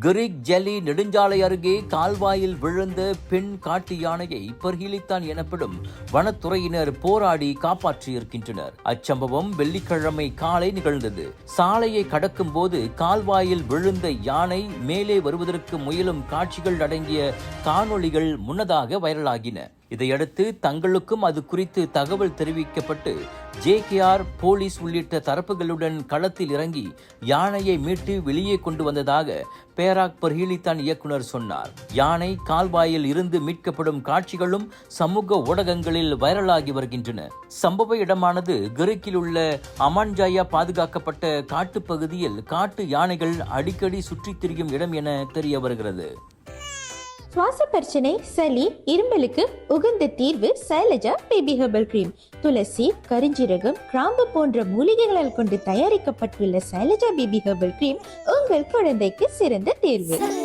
கிரிக் jelly நெடுஞ்சாலை அருகே கால்வாயில் விழுந்த பெண் காட்டு யானையை பர்ஹிலித்தான் எனப்படும் வனத்துறையினர் போராடி காப்பாற்றியிருக்கின்றனர். அச்சம்பவம் வெள்ளிக்கிழமை காலை நிகழ்ந்தது. சாலையை கடக்கும் போது கால்வாயில் விழுந்த யானை மேலே வருவதற்கு முயலும் காட்சிகள் அடங்கிய காணொளிகள் முன்னதாக வைரலாகின. இதையடுத்து தங்களுக்கும் அது குறித்து தகவல் தெரிவிக்கப்பட்டு JKR போலீஸ் உள்ளிட்ட தரப்புகளுடன் களத்தில் இறங்கி யானையை மீட்டு வெளியே கொண்டு வந்ததாக பேராக் பர்ஹிலித்தான் இயக்குனர் சொன்னார். யானை கால்வாயில் இருந்து மீட்கப்படும் காட்சிகளும் சமூக ஊடகங்களில் வைரலாகி வருகின்றன. சம்பவ இடமானது கிரிக்கில் உள்ள அமான்ஜாயா பாதுகாக்கப்பட்ட காட்டுப்பகுதியில் காட்டு யானைகள் அடிக்கடி சுற்றித் திரியும் இடம் என தெரிய வருகிறது. சுவாச பிரச்சனை, சளி, இருமலுக்கு உகந்த தீர்வு சைலஜா பேபி ஹெர்பல் கிரீம். துளசி, கரிஞ்சீரகம், கிராம்பு போன்ற மூலிகைகளால் கொண்டு தயாரிக்கப்பட்டுள்ள சைலஜா பேபி ஹெர்பல் கிரீம் உங்கள் குழந்தைக்கு சிறந்த தேர்வு.